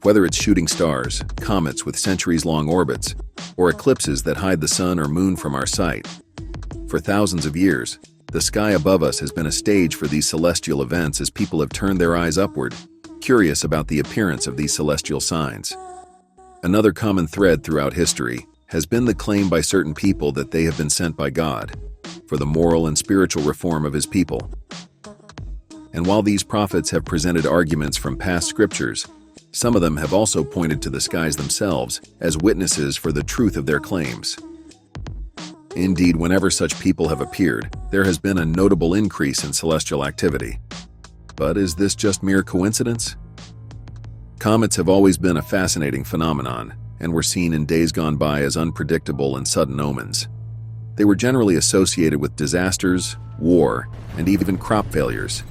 Whether it's shooting stars, comets with centuries-long orbits, or eclipses that hide the sun or moon from our sight, for thousands of years, the sky above us has been a stage for these celestial events as people have turned their eyes upward, curious about the appearance of these celestial signs. Another common thread throughout history has been the claim by certain people that they have been sent by God for the moral and spiritual reform of His people. And while these prophets have presented arguments from past scriptures, some of them have also pointed to the skies themselves as witnesses for the truth of their claims. Indeed, whenever such people have appeared, there has been a notable increase in celestial activity. But is this just mere coincidence? Comets have always been a fascinating phenomenon, and were seen in days gone by as unpredictable and sudden omens. They were generally associated with disasters, war, and even crop failures.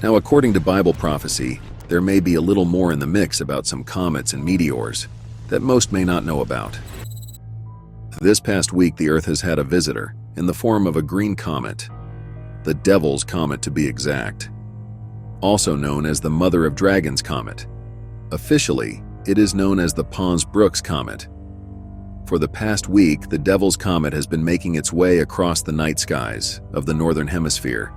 Now, according to Bible prophecy, there may be a little more in the mix about some comets and meteors that most may not know about. This past week, the Earth has had a visitor in the form of a green comet, the Devil's Comet to be exact, also known as the Mother of Dragons Comet. Officially, it is known as the Pons-Brooks Comet. For the past week, the Devil's Comet has been making its way across the night skies of the Northern Hemisphere,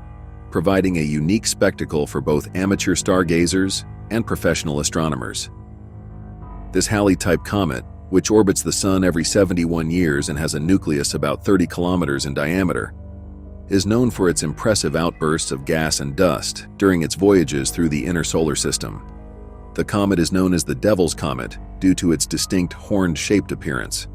providing a unique spectacle for both amateur stargazers and professional astronomers. This Halley-type comet, which orbits the Sun every 71 years and has a nucleus about 30 kilometers in diameter, is known for its impressive outbursts of gas and dust during its voyages through the inner solar system. The comet is known as the Devil's Comet due to its distinct horn-shaped appearance.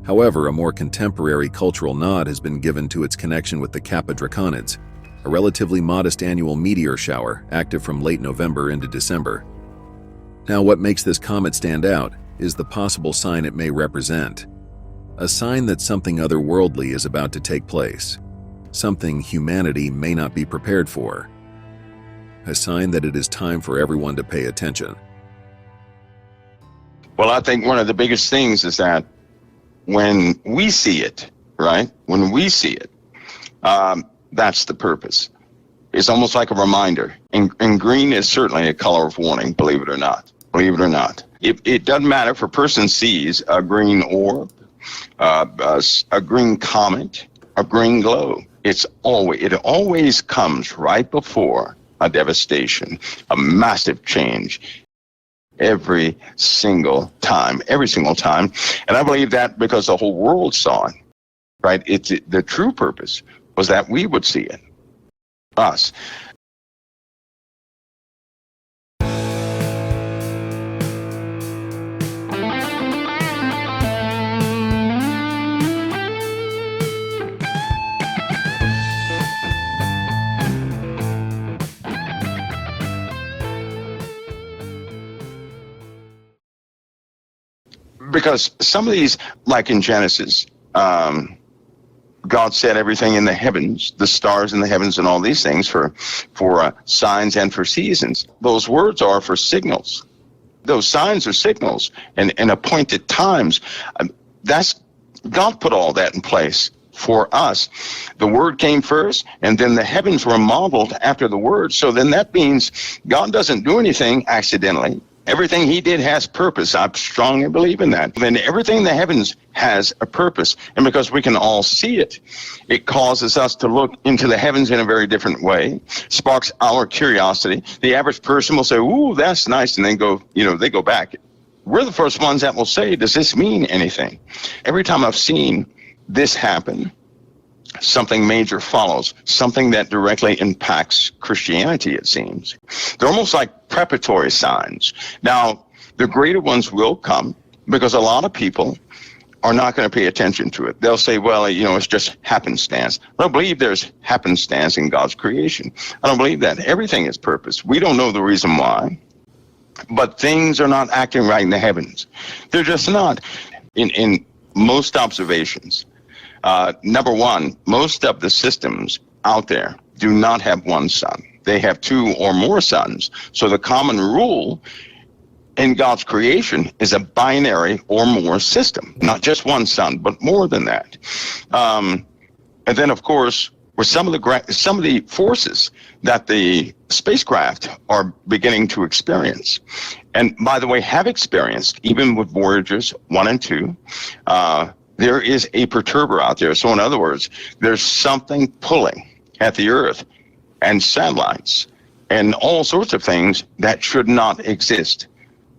However, a more contemporary cultural nod has been given to its connection with the Kappa Draconids, a relatively modest annual meteor shower active from late November into December. Now, what makes this comet stand out is the possible sign it may represent. A sign that something otherworldly is about to take place, something humanity may not be prepared for. A sign that it is time for everyone to pay attention. Well, I think one of the biggest things is that when we see it, right? When we see it, that's the purpose. It's almost like a reminder. And green is certainly a color of warning, believe it or not. Believe it or not. It doesn't matter if a person sees a green orb, a green comet, a green glow. It always comes right before a devastation, a massive change. Every single time. And I believe that because the whole world saw it, right? The true purpose was that we would see it, us. Because some of these, like in Genesis, God set everything in the heavens, the stars in the heavens and all these things for signs and for seasons. Those words are for signals. Those signs are signals and appointed times. God put all that in place for us. The word came first, and then the heavens were modeled after the word. So then that means God doesn't do anything accidentally. Everything he did has purpose. I strongly believe in that. Then everything in the heavens has a purpose. And because we can all see it, it causes us to look into the heavens in a very different way, sparks our curiosity. The average person will say, ooh, that's nice, and then they go back. We're the first ones that will say, does this mean anything? Every time I've seen this happen, something major follows, something that directly impacts Christianity, it seems. They're almost like preparatory signs. Now, the greater ones will come because a lot of people are not going to pay attention to it. They'll say, well, it's just happenstance. I don't believe there's happenstance in God's creation. I don't believe that. Everything is purpose. We don't know the reason why, but things are not acting right in the heavens. They're just not. In most observations, number one, most of the systems out there do not have one sun. They have two or more suns. So the common rule in God's creation is a binary or more system, not just one sun, but more than that. And then, of course, with some of the forces that the spacecraft are beginning to experience. And by the way, have experienced, even with Voyagers 1 and 2, there is a perturber out there. So in other words, there's something pulling at the Earth and satellites and all sorts of things that should not exist,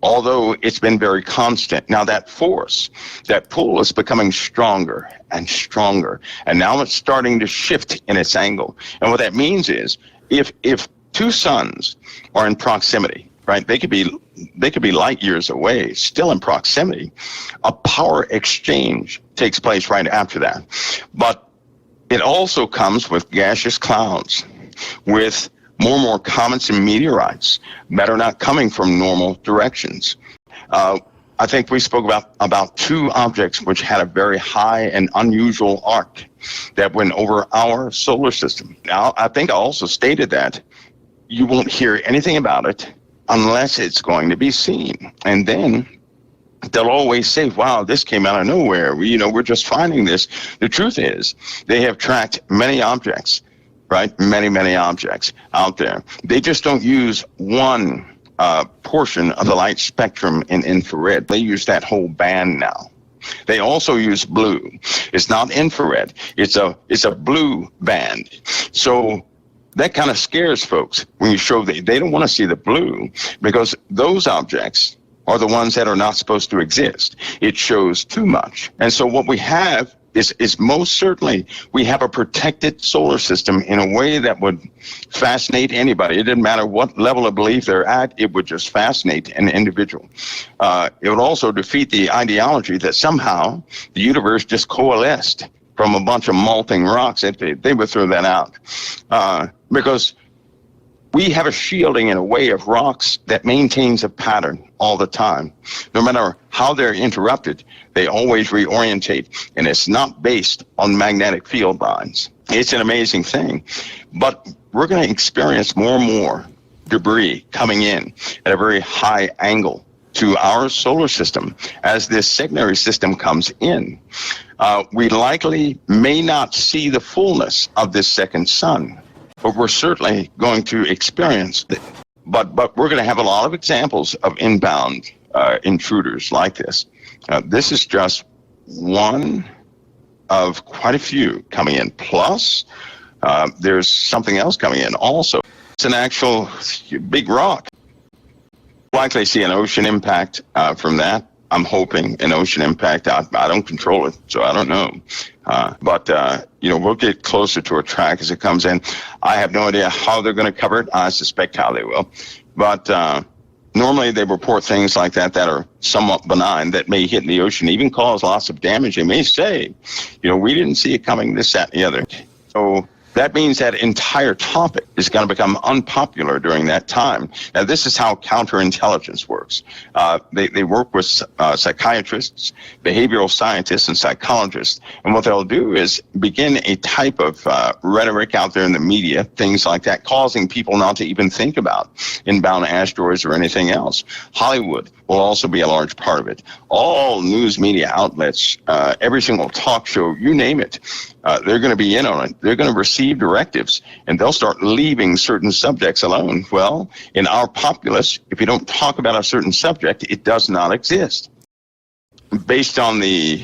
although it's been very constant. Now that force, that pull, is becoming stronger and stronger, and now it's starting to shift in its angle. And what that means is, if two suns are in proximity, right, they could be light years away, still in proximity, a power exchange takes place right after that. But it also comes with gaseous clouds, with more and more comets and meteorites that are not coming from normal directions. I think we spoke about two objects which had a very high and unusual arc that went over our solar system. Now, I think I also stated that you won't hear anything about it unless it's going to be seen. And then they'll always say, wow, this came out of nowhere. We're just finding this. The truth is, they have tracked many objects, right? Many objects out there. They just don't use one portion of the light spectrum in infrared. They use that whole band now. They also use blue. It's not infrared. It's a blue band. So that kind of scares folks when you show they don't want to see the blue, because those objects are the ones that are not supposed to exist. It shows too much. And so what we have is most certainly, we have a protected solar system in a way that would fascinate anybody. It didn't matter what level of belief they're at, it would just fascinate an individual. It would also defeat the ideology that somehow the universe just coalesced from a bunch of molting rocks. They would throw that out. Because we have a shielding in a way of rocks that maintains a pattern all the time. No matter how they're interrupted, they always reorientate, and it's not based on magnetic field lines. It's an amazing thing. But we're going to experience more and more debris coming in at a very high angle to our solar system as this secondary system comes in. We likely may not see the fullness of this second sun, but we're certainly going to experience it. But we're going to have a lot of examples of inbound intruders like this. This is just one of quite a few coming in. Plus, there's something else coming in also. It's an actual big rock. Likely see an ocean impact from that. I'm hoping an ocean impact. I don't control it, so I don't know. But we'll get closer to a track as it comes in. I have no idea how they're going to cover it. I suspect how they will. But normally they report things like that are somewhat benign, that may hit in the ocean, even cause lots of damage. They may say, we didn't see it coming, this, that, and the other. So that means that entire topic is going to become unpopular during that time. Now, this is how counterintelligence works. They work with psychiatrists, behavioral scientists, and psychologists. And what they'll do is begin a type of rhetoric out there in the media, things like that, causing people not to even think about inbound asteroids or anything else. Hollywood will also be a large part of it. All news media outlets, every single talk show, you name it, they're going to be in on it. They're going to receive directives, and they'll start leaving certain subjects alone. Well, in our populace, if you don't talk about a certain subject, it does not exist. Based on the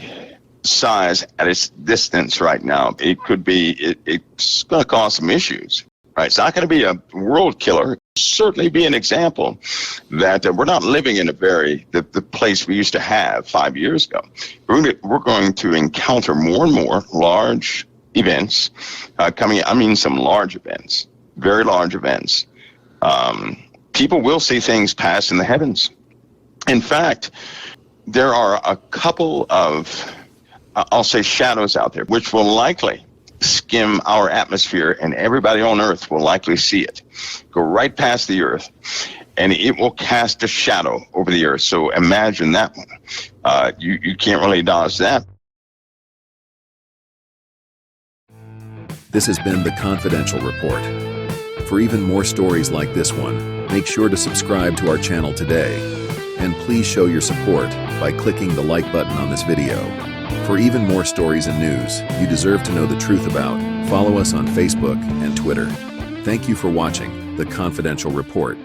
size at its distance right now, it could be, it's going to cause some issues. Right? It's not going to be a world killer. Certainly be an example that we're not living in the place we used to have 5 years ago. We're going to encounter more and more large events coming. I mean, some large events, very large events. People will see things pass in the heavens. In fact, there are a couple of, I'll say, shadows out there, which will likely skim our atmosphere, and everybody on Earth will likely see it go right past the Earth, and it will cast a shadow over the Earth. So imagine that one. You can't really dodge that. This has been the Confidential Report. For even more stories like this one, make sure to subscribe to our channel today. And please show your support by clicking the like button on this video. For even more stories and news you deserve to know the truth about, Follow us on Facebook and Twitter. Thank you for watching The Confidential Report.